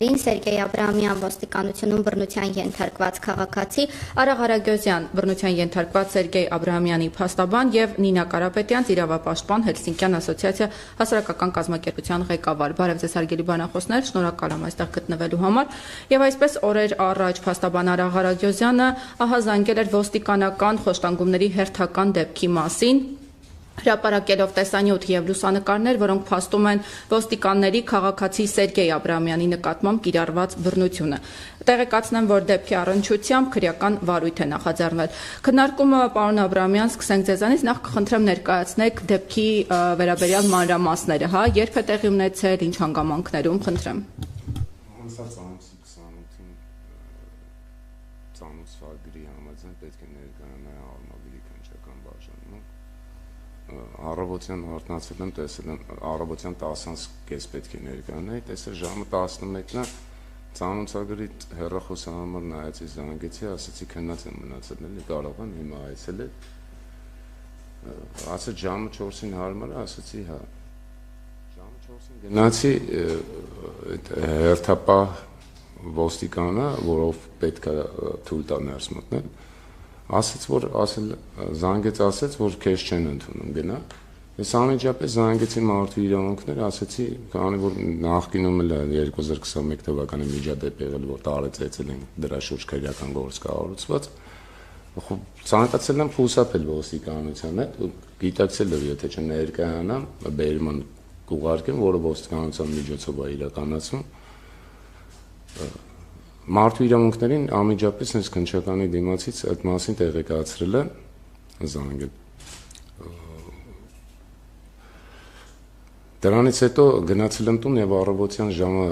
Սերգեյ Աբրահամյան ոստիկանությունում բռնության ենթարկված քաղաքացի, Արա Ղարագյոզյան բռնության ենթարկված Սերգեյ Աբրահամյանի փաստաբան եւ Նինա Կարապետյան իրավապաշտպան Հելսինկյան ասոցիացիա հասարակական կազմակերպության ղեկավար։ Բարև ձեզ հարգելի բանախոսներ, շնորհակալ եմ այստեղ գտնվելու համար։ Եվ այսպես օրեր առաջ փաստաբան Արա Ղարագյոզյանը ահազանգել էր ոստիկանական խոշտանգումների հերթական դեպքի մասին, հրապարակելով տեսանյութ եւ լուսանկարներ, որոնք փաստում են ոստիկանների քաղաքացի Սերգեյ Աբրահամյանի նկատմամբ կիրառված բռնությունը։ Տեղեկացնեմ, որ դեպքի առնչությամբ քրեական վարույթ է նախաձեռնել։ Քննարկումը, պարոն Աբրահամյան, սկսենք ձեզանից, նախ կխնդրեմ ներկայացնեք դեպքի վերաբերյալ մանրամասները, երբ է տեղի ունեցել, ինչ հանգամանքներում, խնդրեմ։ Առավոտյան արթնացել եմ, տեսել եմ առավոտյան 10:30 պետք է ներկայանայի, տեսա ժամը 11-ն է, ծանոթագրի հեռախոսի համար նայեցի, զանգեցի, ասացի քնած եմ մնացել, էլի կարող եմ հիմա այցելել։ Ասաց ժամը 4-ին հարմար է, ասացի հա։ Ժամը 4-ին գնացի հերթապահ ոստիկանը, որով պետք է թույլ տա ներս մտնել, ասաց, որ զանգեց, ասաց, որ քեզ չեն ընդունում, գնա։ Ես անմիջապես զանգեցի մարդու իրավունքներ, ասացի, քանի որ նախկինում էլ 2021 թվականի միջադեպ եղել, որ տարեցեցել են դրա շուրջ քրեական գործ կառուցված, ցանկացել եմ խուսափել ոստիկանության հետ, գիտակցելով, եթե չներկայանամ, բերման կուղարկեմ, որը ոստիկանության միջոցով է իրականացվում։ Մարդու իրավունքներին անմիջապես հենց քննչականի դիմացից այդ մասին տեղեկացրել է զանգել։ Դրանից հետո գնացել եմ տուն եւ առավոտյան ժամը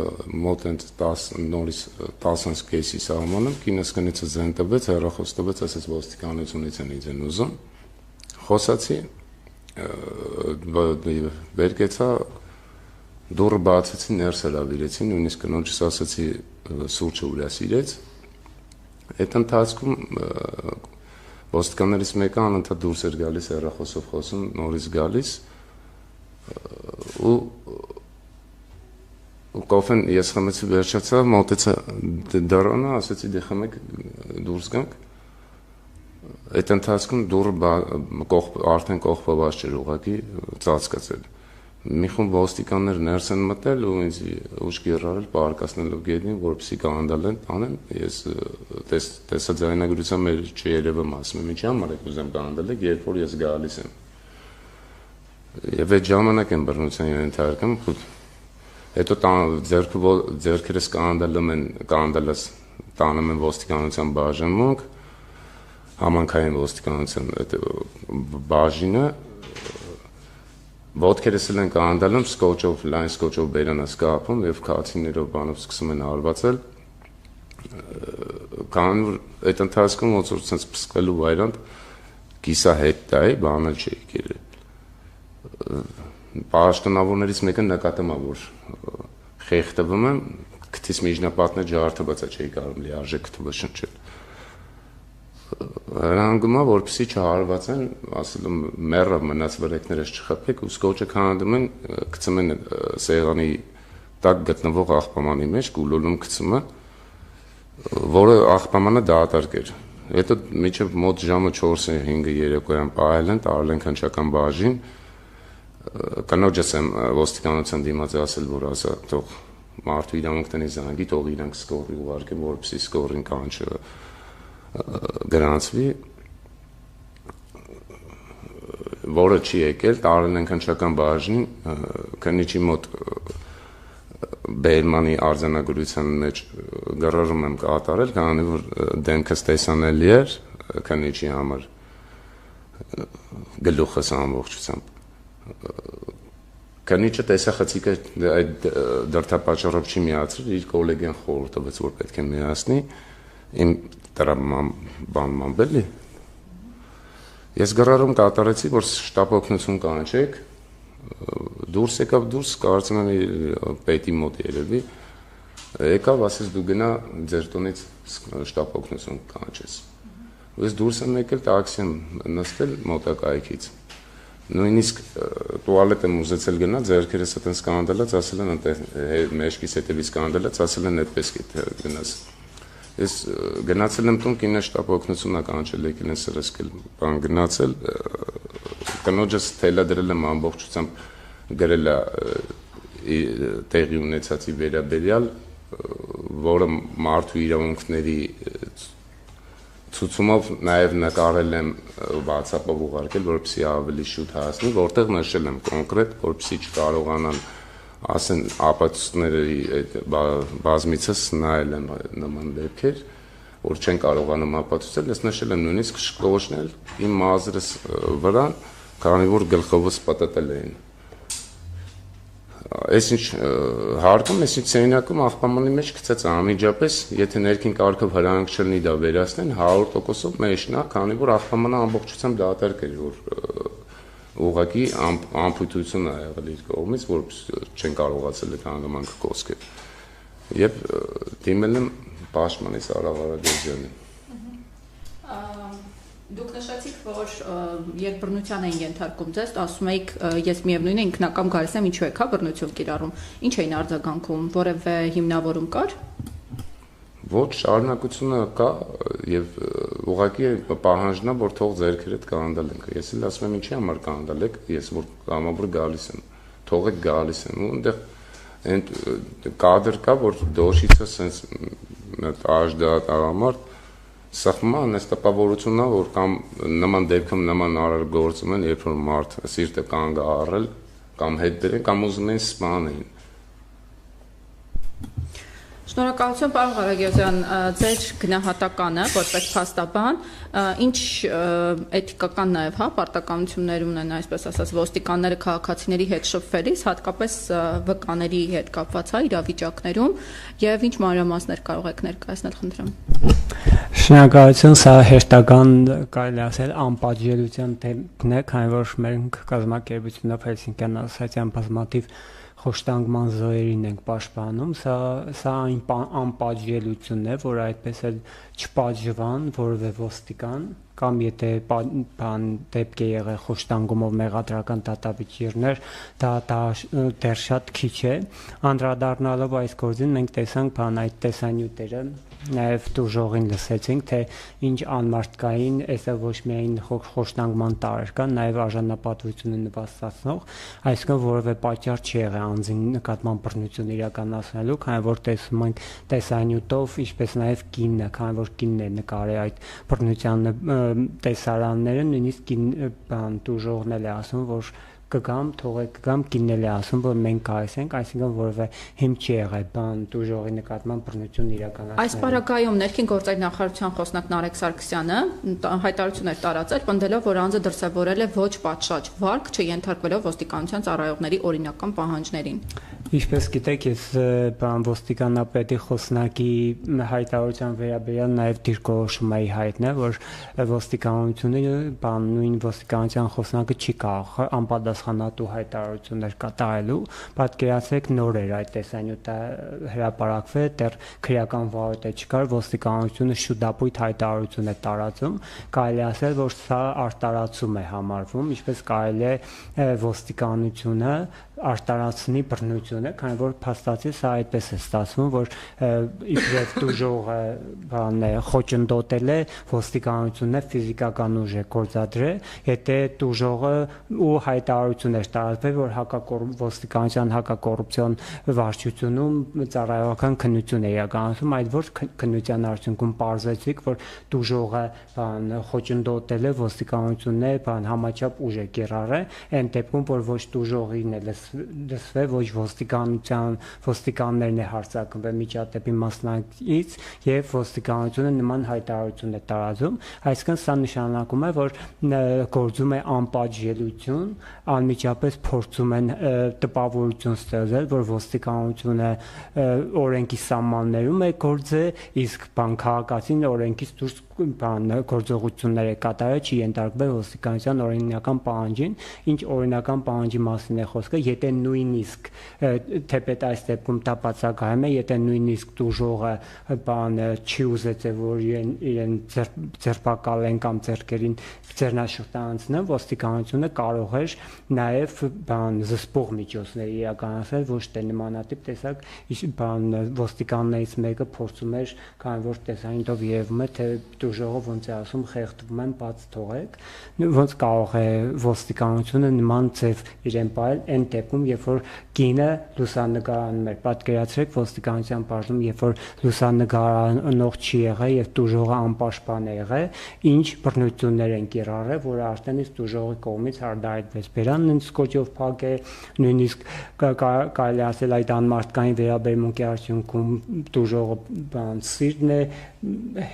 մոտ 10 նորից 10:30-ի սահմանում կինս կնիցը զեն տվեց, հեռախոս տվեց, ասեց ոստիկանությունից են ինձ ուզում։ Խոսացի, վերկեցա, դուրը բացեցի, ներս հրավիրեցի, նույնիսկ կնոջս ասացի սուրճը ուրասիրեց։ Այդ ընթացքում ոստիկաններից մեկը անընդհատ դուրս էր գալիս, հեռախոսով խոսում, նորից գալիս ու կոֆեն ես խմեցի, վերջացա, մոտեցա դռանը, ասացի դե խմեք, դուրս գանք։ Այդ ընթացքում դուրը արդեն կողպված չէր, ուղղակի ծածկացել։ Մի խումբ ոստիկաններ ներս են մտել ու ինձ ուշքի հրավիրել պարկասնելով գետին, որպեսզի կանդալեն տանեն, ես տեսաձայնագրության մեր չերևում ասում եմ, ինչի համար եք ուզեմ կանդալեք, երբ որ ես գալիս եմ։ Եվ այդ ժամանակ եմ բռնության ենթարկում, հետո ձեռքերս կանդալած տանում են ոստիկանության բաժանմունք, համանքային ոստիկանության բաժինը, ոտքերս են կանդալում, սկոչով, լայն սկոչով բերանաս կապում եւ քացիներով բանով սկսում են արվածել։ Քանի որ այդ ընթացքում ոնց որ ցած փսկելու վայրանդ կիսահետ տայի, բանը չի եկել։ Պաշտոնավորներից մեկը նկատում է, որ խեղդվում եմ, քթից միջնապատներ ջարդված է, չի կարող լիարժեք թվը շնչել։ Հրանգում է, որպեսզի չհարվածեն, ասել եմ մեռը մնաց վրեկներս չխփեք ու սկոչը քանդում են, գցում են սեղանի տակ գտնվող աղբամանի մեջ, գուլոլում գցում են, որը աղբամանը դատարկ էր։ Հետո մինչև մոտ ժամը 4-5 երեկոյան պահել են, տարել են քննչական բաժին, կնոջս եմ ոստիկանության դիմաց ասել, որ ասա թող մարդու իրավունքների զանգի, թող իրանք սկորի ուղարկեն, որպեսզի սկորին կանչը գրանցվի, որը չի եկել, տարել են քննչական բաժին, քննիչի մոտ բերմանի արձանագրության մեջ գրառում եմ կատարել, քանի որ դեմքս տեսանելի էր քննիչի համար, գլուխս ամբողջությամբ։ Քննիչը տեսախցիկը այդ դրդապատճառով չի միացրել, իր կոլեգան խորհուրդ տվեց, որ պետք է միացնի, իմ բանման բելի։ Ես գրառում կատարեցի, որ շտապ օգնություն կանչեք, դուրս եկավ դուրս, կարծում եմ պետի մոտ երևի, եկավ, ասես դու գնա ձեր տնից շտապ օգնություն կանչես։ Ես դուրս եմ եկել, տաքսի եմ նստել մոտակայքից։ նույնիսկ տուալետ եմ ուզեցել գնալ, ձեռքերս այդպես կանդալած, ասել են այնտեղ մեջքից հետևից կանդալած, ասել են այդպես գնաս։ Ես գնացել եմ տուն, կինոշտապ օգնությունն կանչել եկել են սրսկել, բան գնացել, կնոջս թելադրել եմ ամբողջությամբ գրել տեղի ունեցածի վերաբերյալ, որը մարդու իրավունքների ցուցումով նաև նկարել եմ WhatsApp-ով ուղարկել, որպեսզի ավելի շուտ հասնի, որտեղ նշել եմ կոնկրետ, որպեսզի չկարողանան ասեն ապացույցների բազմիցս նայել եմ նման դեպքեր, որ չեն կարողանում ապացուցել, ես նշել եմ նույնիսկ շքողոշնել իմ մազրս վրա, քանի որ գլխովս պատտել էին։ Այսինչ հարկում, այսինչ սենյակում աղբամանի մեջ գցած անմիջապես, եթե ներքին կարգով հրանք չլինի դա վերացնեն 100%-ով մեջն է, քանի որ աղբամանը ամբողջությամբ դատարկ էր, որ ուղղակի ամփոփություն է եղել իր կողմից, որ չեն կարողացել այդ հանգամանքը կոսկել։ Եվ դիմել եմ պաշտպանի Սարա Ղարագոզյանին։ Դուք նշեցիք, որ երբ բռնության էին ենթարկում ձեզ, ասում եք, ես միևնույն է ինքնակամ գալիս եմ, ինչու եք հա բռնություն կիրառում։ Ինչ էին արձագանքում, որևէ հիմնավորում կար։ Ոչ, շարունակությունը կա եւ ուղղակի պահանջն է, որ թող ձեռքերդ կանդալենք։ Ես էլ ասում եմ, ինչի համար կանդալեք, ես որ համաբար գալիս եմ, թողեք գալիս եմ, ու այնտեղ այն կադր կա, որ դոշիցը sense աժդա տաղամարդ սխման այս տպավորությունն է, որ կամ նման դեպքում նման արար գործում են, երբ որ մարդ սիրտը կանգ առել, կամ հետ բերեն, կամ ուզում են սպանեն։ Շնորհակալություն, պարոն Ղարագոզյան, ձեր գնահատականը որպես փաստաբան, ինչ էթիկական նաև, հա, պարտականություններ ունեն, այսպես ասած, ոստիկանները քաղաքացիների հետ շփվելիս, հատկապես վկաների հետ կապված, հա, իրավիճակներում, եւ ինչ մանրամասներ կարող եք ներկայացնել, խնդրեմ։ Շնորհակալություն, սա հերթական կարելի ասել անպատժելիության թեմն է, քանի որ մենք կազմակերպությունով Հելսինկյան ասոցիացիան բազմաթիվ խոշտանգման զոհերին ենք պաշտպանում, սա այն անպատժելիությունն է, որ այդպես էլ չպատժվան որևէ ոստիկան, կամ եթե դեպք է եղել խոշտանգումով մեղադրական դատավճիռներ, դա դեռ շատ քիչ է։ Անդրադառնալով այս գործին մենք տեսանք այդ տեսանյութերը, նաև դուժողին լսեցինք, թե ինչ անմարդկային, այսը ոչ միայն խոշտանգման տարր կա, նաև արժանապատվությունը նվաստացնող, այսինքն որևէ պատճառ չի եղել անձին նկատմամբ բռնություն իրականացնելու, քանի որ տեսնում ենք տեսանյութով, ինչպես նաև կինը, քանի որ կինն է նկարել այդ բռնության տեսարանները, նույնիսկ դուժողն էլ է ասում, որ կգամ, թողեք գամ, կինն էլ է ասում, որ մենք գալիս ենք, այսինքն որևէ հիմք չի եղել դուժողի նկատմամբ բռնություն իրականացնելու։ Այս պարագայում ներքին գործերի նախարարության խոսնակ Նարեկ Սարգսյանը հայտարարություն էր տարածել, պնդելով, որ անձը դրսևորել է ոչ պատշաճ վարք, չենթարկվելով ոստիկանության ծառայողների օրինական պահանջներին։ Ինչպես գիտեք, ես ոստիկանապետի խոսնակի հայտարարության վերաբերյալ նաև դիրքորոշում էի հայտնել, որ ոստիկանությունը նույն ոստիկանության խոսնակը չի կարող անպատասխանատու հայտարարություններ կատարելու, պատկերացրեք նոր էր այդ տեսանյութը հրապարակվել, դեռ քրեական վարույթ չկար, ոստիկանությունը շուտապույտ հայտարարություն է տարածում, կարելի ասել, որ սա արտարացում է համարվում, ինչպես կարելի է ոստիկանությունը արտարացնի բռնությունը, քանի որ փաստացի սա այդպես է ստացվում, որ իբրև դուժողը խոչընդոտել է, ոստիկանությունն է ֆիզիկական ուժ է գործադրել, եթե դուժողը ու հայտարարություն էր տարածվել, որ ոստիկանության հակակոռուպցիոն վարչությունում ծառայողական քննություն է իրականացում, այդ որ քննության արդյունքում պարզեցիք, որ դուժողը խոչընդոտել է, ոստիկանությունն է համաչափ ուժ է կիրառել, այն դեպքում, որ ոչ դուժողին է լսվել, ոչ ոստիկաններն է հարձակվել միջադեպի մասնակից եւ ոստիկանությունը նման հայտարարություն է տարածում, այսինքն սա նշանակում է, որ գործում է անպատժելիություն, անմիջապես փորձում են տպավորություն ստեղծել, որ ոստիկանությունը օրենքի սահմաններում է գործել, իսկ քաղաքացին օրենքից դուրս գործողություններ է կատարել, չի ենթարկվել ոստիկանության օրինական պահանջին, ինչ օրինական պահանջի մասին է խոսքը, եթե նույնիսկ թեպետ այս դեպքում դա բացակայում է, եթե նույնիսկ տուժողը չի ուզեցել, որ իրեն ձերբակալեն կամ ձեռքերին ձեռնաշղթա ոստիկանությունը կարող էր նաև զսպող միջոցներ իրականացնել, ոչ թե նմանատիպ տեսակ ոստիկաններից մեկը փորձում էր, քանի որ տեսանյութով երևում է, թե դուժողը ոնց է ասում, խեղդվում են, բաց թողեք, ոնց կարող է ոստիկանությունը նման ձև իրեն պահել այն դեպքում, երբ որ կինը լուսանկարանում էր, պատկերացրեք ոստիկանության բաժնում, երբ որ լուսանկարանող չի եղել եւ դուժողը անպաշտպան է եղել, ինչ բռնություններ են կիրառել, որը արդեն իսկ դուժողի կողմից հարդարեցվեց, բերանն սկոչով փակե, նույնիսկ կարելի ասել այդ անմարդկային վերաբերմունքի արդյունքում դուժողը սիրտն է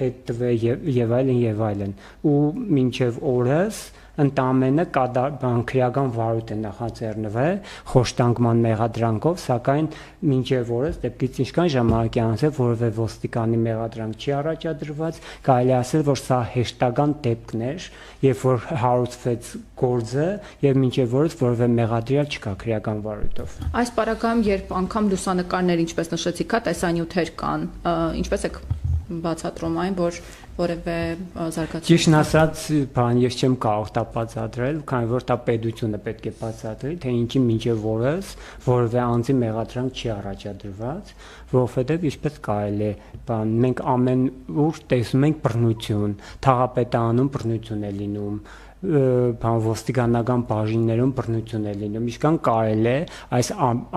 հետ տվել եւ այլն ու մինչեւ օրս ընդամենը քրեական վարույթ է նախաձեռնվել խոշտանգման մեղադրանքով, սակայն մինչև օրս դեպքից ինչքան ժամանակ է անցել, որևէ ոստիկանի մեղադրանք չի առաջադրված, կարելի ասել, որ սա հեշտական դեպքն էր, երբ որ հարուցվեց գործը եւ մինչև օրս որևէ մեղադրյալ չկա քրեական վարույթով։ Այս պարագայում, երբ անգամ լուսանկարներ, ինչպես նշեցիք, տեսանյութեր կան, ինչպես եք բացատրում այն, որ որևէ զարգացում։ Ճիշտն ասած, ես չեմ կարող դա բացատրել, քանի որ դա պետությունը պետք է բացատրի, թե ինչի մինչև օրս որևէ անձի մեղադրանք չի առաջադրված, որովհետև ինչպես կարելի է, մենք ամեն ուր տեսնում ենք բռնություն, թաղապետարանում բռնություն է լինում, ոստիկանական բաժիններում բռնություն է լինում, ինչքան կարելի է այս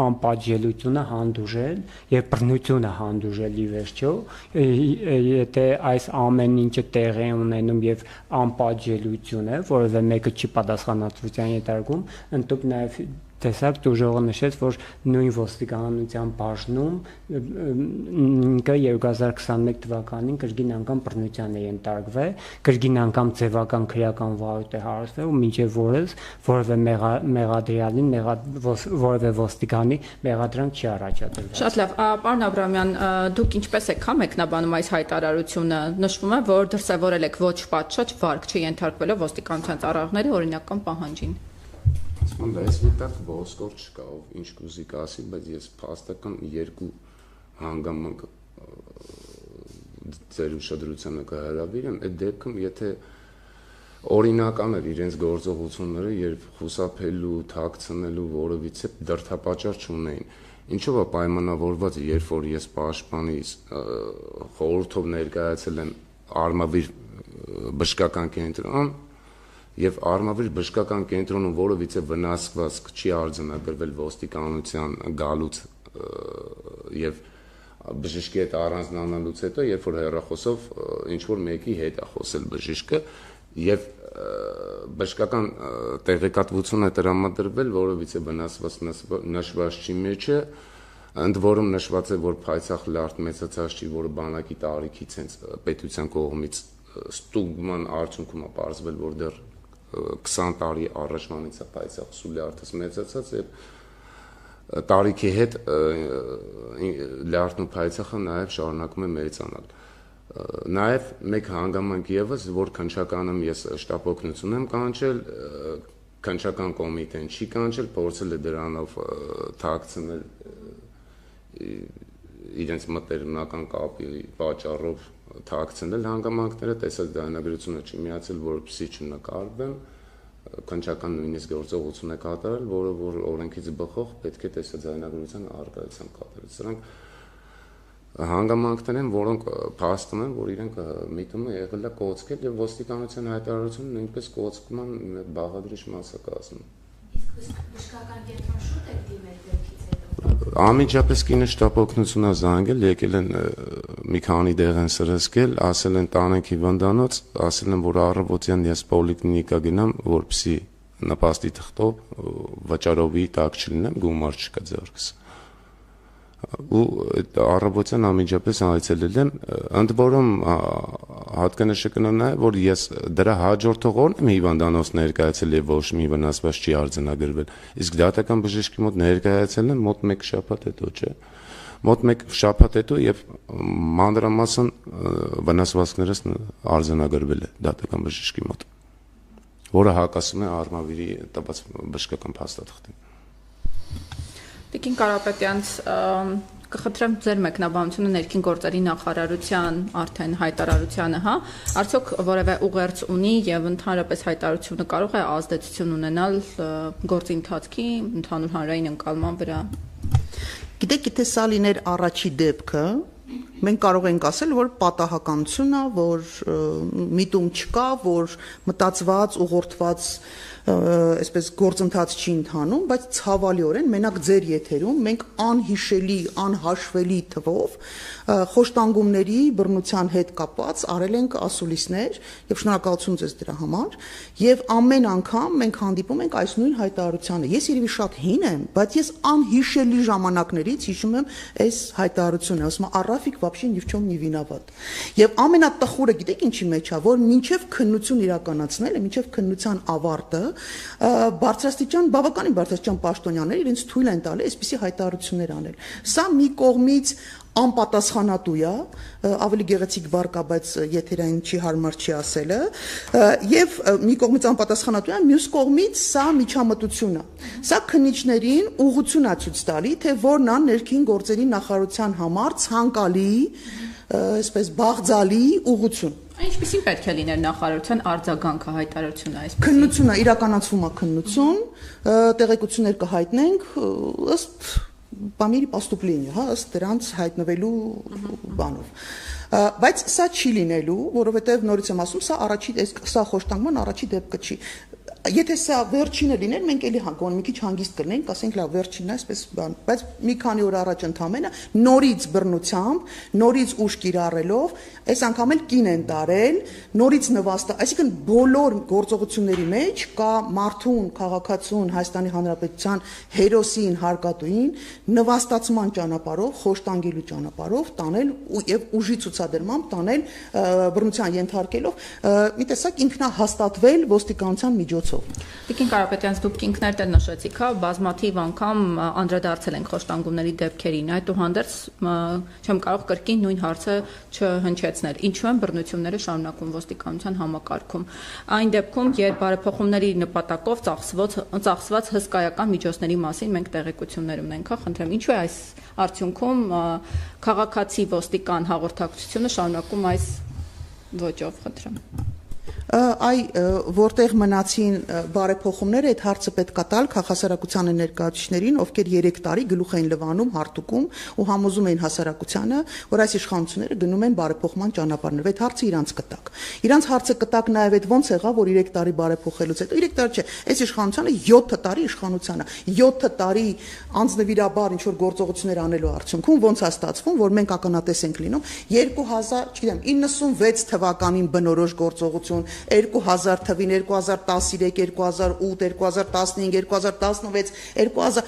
անպատժելիությունը հանդուրժել եւ բռնությունը հանդուրժել ի վերջո, եթե այս ամեն ինչը տեղի է ունենում եւ անպատժելիություն է, որովհետեւ մեկը չի պատասխանատվության ենթարկում, ընդհանուր նաեւ տեսակ դուժողը նշեց, որ նույն ոստիկանության բաժնում ինքը 2021 թվականին կրկին անգամ բռնության է ենթարկվել, կրկին անգամ ձևական քրեական վարույթ է հարուցվել ու մինչև օրս որևէ մեղադրյալին որևէ ոստիկանի մեղադրանք չի առաջադրվել։ Շատ լավ, պարոն Աբրահամյան, դուք ինչպես եք մեկնաբանում այս հայտարարությունը, նշվում է, որ դրսևորել եք ոչ պատշաճ վարք, չենթարկվելով ոստիկանության ծառայողների օրինական պահանջին։ Այս վիճակ ոսկոր չկա, ով ինչ կուզի կասի, բայց ես փաստական երկու հանգամանք ձեր ուշադրությանը կհրավիրեմ, այդ դեպքում եթե օրինական էր իրենց գործողությունները, երբ խուսափելու, թաքցնելու որևիցե դրդապատճառ չունեին, ինչով է պայմանավորված, երբ որ ես պաշտպանիս խորհրդով ներկայացել եմ արմավիր բժշկական կենտրոն եւ արմավիր բժշկական կենտրոնում որևիցե վնասվածք չի արձանագրվել ոստիկանության գալուց եւ բժշկի հետ առանձնանալուց հետո, երբ որ հեռախոսով ինչ որ մեկի հետ է խոսել բժիշկը եւ բժշկական տեղեկատվություն է տրամադրվել որևիցե վնասված նշված չի մեջը, ընդ որում նշված է, որ փայծաղ լարդ մեծացած չի, որը բանակի տարիքից հենց պետության կողմից ստուգման արդյունքում է պարզվել, որ դեռ 20 տարի առաջվանից է փայծաղ սուլյարդս մեծացած եւ տարիքի հետ լարդն ու փայծաղը նաեւ շարունակում է մեծանալ։ Նաեւ մեկ հանգամանք եւս, որ քննչականում ես շտապօգնություն եմ կանչել, քննչական կոմիտեն չի կանչել, փորձել է դրանով թաքցնել իրենց մտերմնական կապի պատճառով թաքցնել հանգամանքները, տեսած դայնագրությունը չի միացել, որպեսզի չնկարվեն, քննչական նույնիսկ գործողություն է կատարել, որը որ օրենքից բխող պետք է տեսած դայնագրության առկայությամբ կատարել։ Սրանք հանգամանքներ են, որոնք փաստում են, որ իրենք միտումը եղել է կոծկել եւ ոստիկանության հայտարարությունը նույնպես կոծկման բաղադրիչ մաս է կազմում։ Իսկ բժշկական կենտրոն շուտ է դիմել դեպքից հետո։ Անմիջապես կինը շտապօգնություն է զանգել, եկել են մի քանի դեղ են սրսկել, ասել են տանենք հիվանդանոց, ասել են, որ առավոտյան ես պոլիկլինիկա գնամ, որպեսզի նպաստի թղթով վճարովի տակ չլինեմ, գումար չկա ձեռքս։ Ու առավոտյան անմիջապես այցելել եմ, ընդ որում հատկանշը կնա նաև, որ ես դրա հաջորդող օրն եմ հիվանդանոց ներկայացել եւ ոչ մի վնասված չի արձանագրվել, իսկ դատական բժշկի մոտ ներկայացել եմ մոտ 1 շաբաթ հետո, չէ։ Մոտ 1 շաբաթ հետո եւ մանրամասն վնասվածքներս արձանագրվել է դատական բժշկի մոտ, որը հակասում է արմավիրի տված բժշկական փաստաթղթին։ Տիկին Կարապետյանց կխնդրեմ ձեր մեկնաբանությունը ներքին գործերի նախարարության արդեն հայտարարությանը, հա, արդյոք որևէ ուղերձ ունի եւ ընդհանրապես հայտարարությունը կարող է ազդեցություն ունենալ գործի ընթացքի ընդհանուր հանրային ընկալման վրա։ Գիտեք, եթե սա լիներ առաջի դեպքը, մենք կարող ենք ասել, որ պատահականություն է, որ միտում չկա, որ մտածված, ուղղորդված այսպես գործընթաց չի ընթանում, բայց ցավալիորեն մենակ ձեր եթերում մենք անհիշելի, անհաշվելի թվով խոշտանգումների բռնության հետ կապված արել ենք ասուլիսներ եւ շնորհակալություն ձեզ դրա համար եւ ամեն անգամ մենք հանդիպում ենք այս նույն հայտարարությանը։ Ես երևի շատ հին եմ, բայց ես անհիշելի ժամանակներից հիշում եմ այս հայտարարությունը, ասում եմ Արաֆիկ вообще ни в чем не виноват։ Եվ ամենատխուրը գիտեք ինչի մեջ է, որ մինչեւ քննություն իրականացնելը, մինչեւ քննության ավարտը բարձրաստիճան, բավականին բարձրաստիճան պաշտոնյաներ իրենց թույլ են տալի այսպիսի հայտարարություններ անել։ Սա մի կողմից անպատասխանատու է, ավելի գեղեցիկ բառ կա, բայց եթերային չի հարմար չի ասելը, եւ մի կողմից անպատասխանատու է, մյուս կողմից սա միջամտություն է։ Սա քննիչներին ուղղություն է ցույց տալի, թե որն է ներքին գործերի նախարարության համար ցանկալի, այսպես բաղձալի ուղղություն։ Ինչպեսին պետք է լիներ նախարարության արձագանքը հայտարարությունը այսպես։ Քննությունը իրականացվում է քննություն, տեղեկություններ կհայտնենք ըստ Պամիրի պաստուպլինի, հա, ըստ դրանց հայտնվելու բանով։ Բայց սա չի լինելու, որովհետև նորից եմ ասում, սա խոշտանգման առաջի դեպքը չի։ Եթե սա վերջինը լիներ, մենք էլի հանգոն մի քիչ հանգիստ կլինենք, ասենք լավ, վերջինն է, այսպես բան, բայց մի քանի օր առաջ ընդամենը նորից բռնությամբ, նորից ուժ կիրառելով, այս անգամ էլ կին են տարել, նորից նվաստա, այսինքն բոլոր գործողությունների մեջ կա մարդուն, քաղաքացուն, Հայաստանի Հանրապետության հերոսին, հարկատուին նվաստացման ճանապարհով, խոշտանգելու ճանապարհով տանել եւ ուժի ցուցադրմամբ տանել բռնության ենթարկելով, մի տեսակ ինքնահաստատվել ոստիկանության միջոցով։ Տիկին Կարապետյանց, դուք ինքներդ էլ նշեցիք, հա, բազմաթիվ անգամ անդրադարձել ենք խոշտանգումների դեպքերին, այդուհանդերձ չեմ կարող կրկին նույն հարցը չհնչեցնել։ Ինչու են բռնությունները շարունակվում ոստիկանության համակարգում։ Այն դեպքում, երբ բարեփոխումների նպատակով ծախսված հսկայական միջոցների մասին մենք տեղեկություններ ունենք, հա, խնդրեմ, ինչու է այս արդյունքում քաղաքացի ոստիկան հաղորդակցությունը շարունակում այս ոճով, խնդրեմ։ Այ որտեղ մնացին բարեփոխումները, այդ հարցը պետք է տալ քաղաքասարակությանը ներկայացուցիչներին, ովքեր 3 տարի գլուխ էին լվանում հարթուկում ու համոզում էին հասարակությանը, որ այս իշխանությունները գնում են բարեփոխման ճանապարհներով։ Այդ հարցը իրանց կտակ։ Իրանց հարցը կտակ նաև այդ ոնց եղավ, որ 3 տարի բարեփոխելուց հետո 3 տարի չէ, այս իշխանությունը 7 տարի իշխանության է։ 7 տարի անձնվիրաբար ինչ որ գործողություններ անելու արդյունքում ոնց է ստացվում, որ մենք ականատես ենք լինում 2000, չգիտեմ, 96 թվականին բնորոշ գործողություն 2000 թվին, 2013, 2008, 2015, 2016, 2000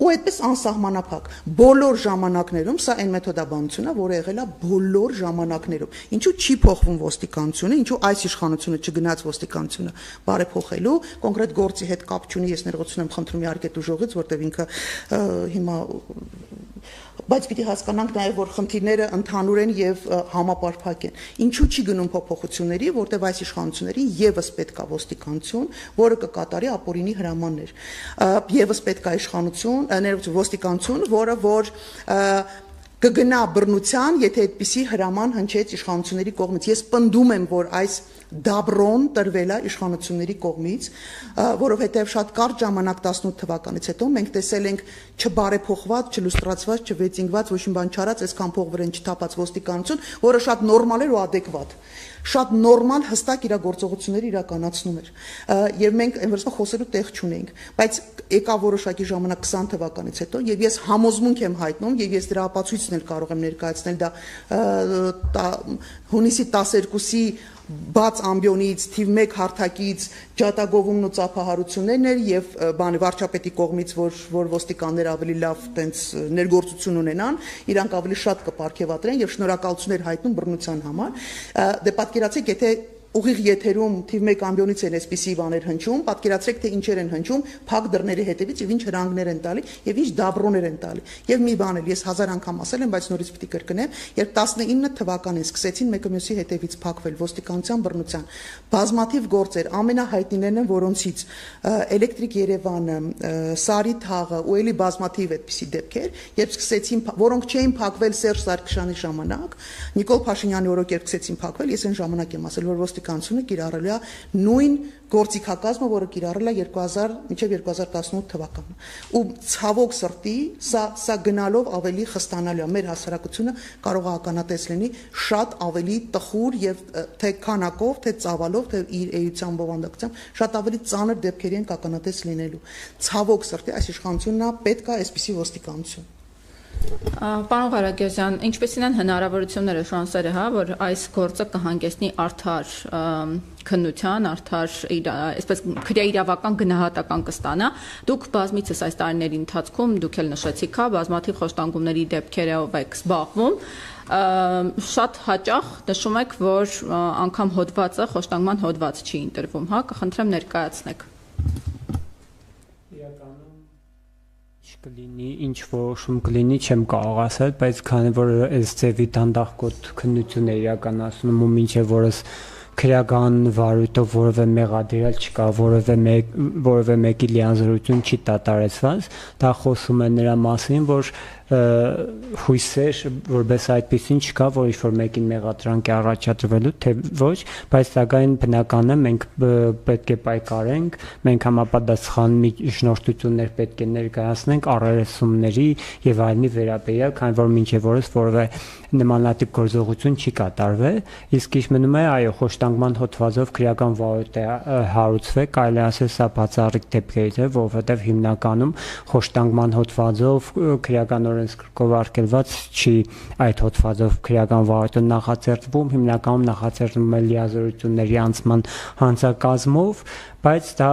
ու այդպես անսահմանափակ բոլոր ժամանակներում սա այն մեթոդաբանությունն է, որը եղել է բոլոր ժամանակներում։ Ինչու չի փոխվում ոստիկանությունը, ինչու այս իշխանությունը չգնաց ոստիկանությունը բարեփոխելու, կոնկրետ գործի հետ կապ չունի, ես ներողություն եմ խնդրում իհարկե դժողից, որտեղ ինքը հիմա բայց պիտի հասկանանք նաև որ խնդիրները ընդհանուր են եւ համապարփակ են։ Ինչու չի գնում փոփոխությունների, որտեղ այս իշխանություններին եւս պետք է ոստիկանություն, որը կկատարի ապօրինի հրամաններ։ Եվս պետք է իշխանություն, ոստիկանություն, որը որ կգնա բռնության, եթե այդպիսի հրաման հնչեց իշխանությունների կողմից։ Ես պնդում եմ, որ այս դաբրոն տրվել է իշխանությունների կողմից, որովհետև շատ կարճ ժամանակ 18 թվականից հետո մենք տեսել ենք չբարեփոխված, չլուստրացված, չվեցինգված, ոչ մի բան չարած, այսքան փող վրան չթափած ոստիկանություն, որը շատ նորմալ էր ու ադեկվատ։ Շատ նորմալ հստակ իր գործողությունները իրականացնում էր։ Եվ մենք այն վերջում խոսելու տեղ չունենք, բայց եկա որոշակի ժամանակ 20 թվականից հետո եւ ես համոզմունք եմ հայտնում եւ ես դրա ապացույցն էլ կարող եմ ներկայացնել, դա հունիսի 12-ի բաց ամբիոնից թիվ 1 հարթակից ջատագովումն ու ծափահարություններն էր եւ բանի վարչապետի կողմից որ ոստիկաններ ավելի լավ տենց ներգործություն ունենան, իրանք ավելի շատ կպարգևատրեն եւ շնորհակալություններ հայտնում բռնության համար։ Դե պատկերացեք, եթե ուղիղ եթերում թիվ 1 ամբիոնից են այսպիսի բաներ հնչում, պատկերացրեք թե ինչեր են հնչում, փակ դռների հետևից եւ ինչ հրանգներ են տալի եւ ինչ դաբրոներ են տալի։ Եվ մի բան էլ ես 1000 անգամ ասել եմ, բայց նորից պիտի կրկնեմ, երբ 19 թվականին սկսեցին մեկը մյուսի հետևից փակվել ոստիկանության բռնության բազմաթիվ գործեր, ամենահայտնիներն են, որոնցից Էլեկտրիկ Երևանը, Սարի թաղը ու էլի բազմաթիվ այդպիսի դեպքեր, երբ սկսեցին, որոնք չէին փակվել Սերժ Սարգսյանի ժամանակ, Նիկոլ Փաշինյանի օրոք երբ սկսեցին փակվել, ես այն ժամանակ եմ ասել, որ ոստիկանությունը կիրառել է նույն գործիքակազմը, որը կիրառել է 2000 մինչև 2018 թվականը։ Ու ցավոք սրտի սա գնալով ավելի խստանալու է, մեր հասարակությունը կարող է ականատես լինի շատ ավելի տխուր եւ թե քանակով, թե ծավալով, թե իր էության բովանդակությամբ շատ ավելի ծանր դեպքերի են ականատես լինելու։ Ցավոք սրտի այս իշխանությունն է, պետք է այսպիսի ոստիկանություն։ Պարոն Ղարագյոզյան, ինչպեսին են հնարավորությունները, շանսերը, հա, որ այս գործը կհանգեցնի արդար քննության, արդար, այսպես քրեաիրավական գնահատական կստանա։ Դուք բազմիցս այս տարիների ընթացքում դուք էլ նշեցիք, հա, բազմաթիվ խոշտանգումների դեպքերով եք զբաղվում։ Շատ հաճախ նշում եք, որ անգամ հոդվածը խոշտանգման հոդված չի ընտրվում, հա, կխնդրեմ ներկայացնեք։ Կլինի, ինչ որոշում կլինի, չեմ կարող ասել, բայց քանի որ այս ձևի դանդաղկոտ քննություն է իրականացնում ու մինչև որս քրեական վարույթով որևէ մեղադրյալ չկա, որևէ մեկի լիանզորություն չի դատարեցված, դա խոսում է նրա մասին, որ հույսեր, որպես այդպեսին չկա, որ ինչ-որ մեկին մեղադրանք է առաջադրվելու, թե ոչ, բայց սակայն բնական է, մենք պետք է պայքարենք, մենք համապատասխան միջնորդություններ պետք է ներկայացնենք առերեսումների եւ այլնի վերաբերյալ, քանի որ մինչեւ օրս որևէ նմանատիպ գործողություն չի կատարվել, իսկ ինչ մնում է, այո, խոշտանգման հոդվածով քրեական վարույթ է հարուցվել, կարելի է ասել սա բացառիկ դեպքերից է, որովհետեւ հիմնականում խոշտանգման հոդվածով քրեական օրենսգրքով արգելված չի այդ հոդվածով քրեական վարույթը նախաձեռնվում, հիմնականում նախաձեռնվում է լիազորությունների անցման հանցակազմով, բայց դա